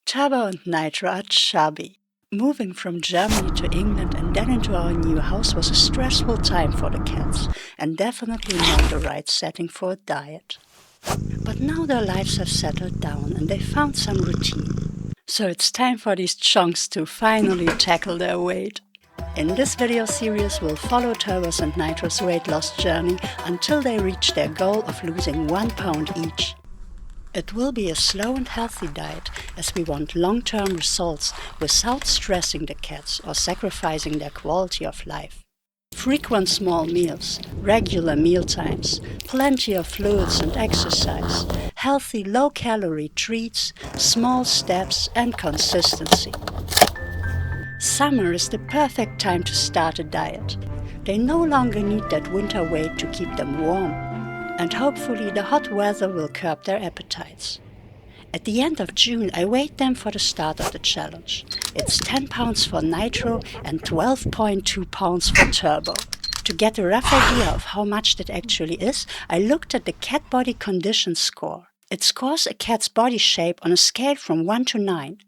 Turbo and Nitro are chubby. Moving from Germany to England and then into our new house was a stressful time for the cats, and definitely not the right setting for a diet. But now their lives have settled down and they found some routine. So it's time for these chunks to finally tackle their weight. In this video series, we'll follow Turbo's and Nitro's weight loss journey until they reach their goal of losing 1 pound each. It will be a slow and healthy diet, as we want long-term results without stressing the cats or sacrificing their quality of life. Frequent small meals, regular meal times, plenty of fluids and exercise, healthy low-calorie treats, small steps and consistency. Summer is the perfect time to start a diet. They no longer need that winter weight to keep them warm. And hopefully the hot weather will curb their appetites. At the end of June, I weighed them for the start of the challenge. It's 10 pounds for Nitro and 12.2 pounds for Turbo. To get a rough idea of how much that actually is, I looked at the cat body condition score. It scores a cat's body shape on a scale from 1 to 9.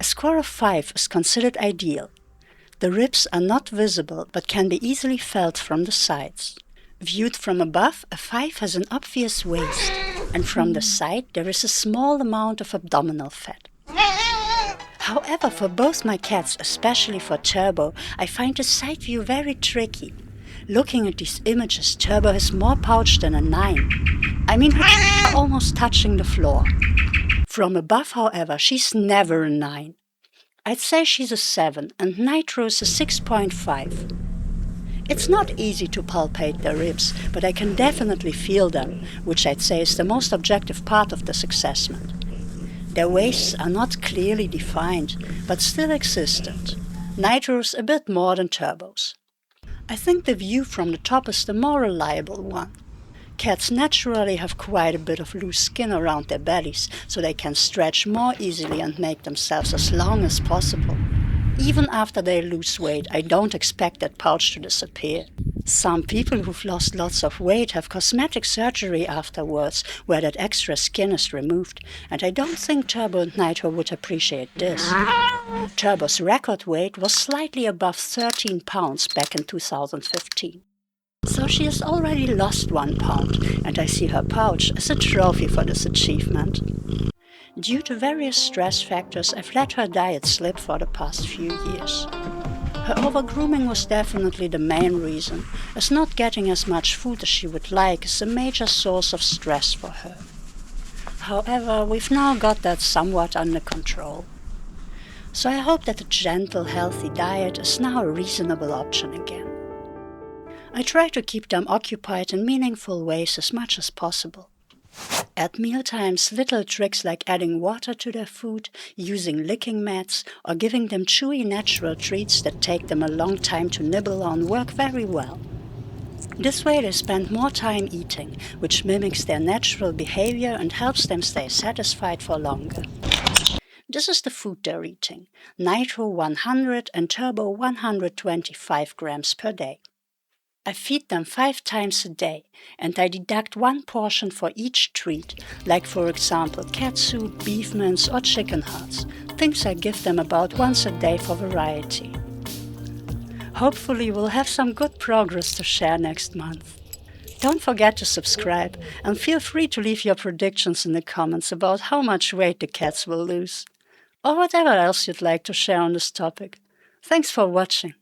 A score of 5 is considered ideal. The ribs are not visible but can be easily felt from the sides. Viewed from above, a 5 has an obvious waist, and from the side there is a small amount of abdominal fat. However, for both my cats, especially for Turbo, I find the side view very tricky. Looking at these images, Turbo has more pouch than a 9. I mean, her almost touching the floor. From above, however, she's never a 9. I'd say she's a 7, and Nitro is a 6.5. It's not easy to palpate their ribs, but I can definitely feel them, which I'd say is the most objective part of this assessment. Their waists are not clearly defined, but still existent. Nitro's a bit more than Turbo's. I think the view from the top is the more reliable one. Cats naturally have quite a bit of loose skin around their bellies, so they can stretch more easily and make themselves as long as possible. Even after they lose weight, I don't expect that pouch to disappear. Some people who've lost lots of weight have cosmetic surgery afterwards, where that extra skin is removed, and I don't think Turbo and Nitro would appreciate this. Turbo's record weight was slightly above 13 pounds back in 2015. So she has already lost 1 pound, and I see her pouch as a trophy for this achievement. Due to various stress factors, I've let her diet slip for the past few years. Her overgrooming was definitely the main reason, as not getting as much food as she would like is a major source of stress for her. However, we've now got that somewhat under control. So I hope that a gentle, healthy diet is now a reasonable option again. I try to keep them occupied in meaningful ways as much as possible. At mealtimes, little tricks like adding water to their food, using licking mats, or giving them chewy natural treats that take them a long time to nibble on work very well. This way they spend more time eating, which mimics their natural behavior and helps them stay satisfied for longer. This is the food they're eating: Nitro 100 and Turbo 125 grams per day. I feed them 5 times a day, and I deduct 1 portion for each treat, like for example cat soup, beef mince or chicken hearts, things I give them about once a day for variety. Hopefully we'll have some good progress to share next month. Don't forget to subscribe, and feel free to leave your predictions in the comments about how much weight the cats will lose, or whatever else you'd like to share on this topic. Thanks for watching.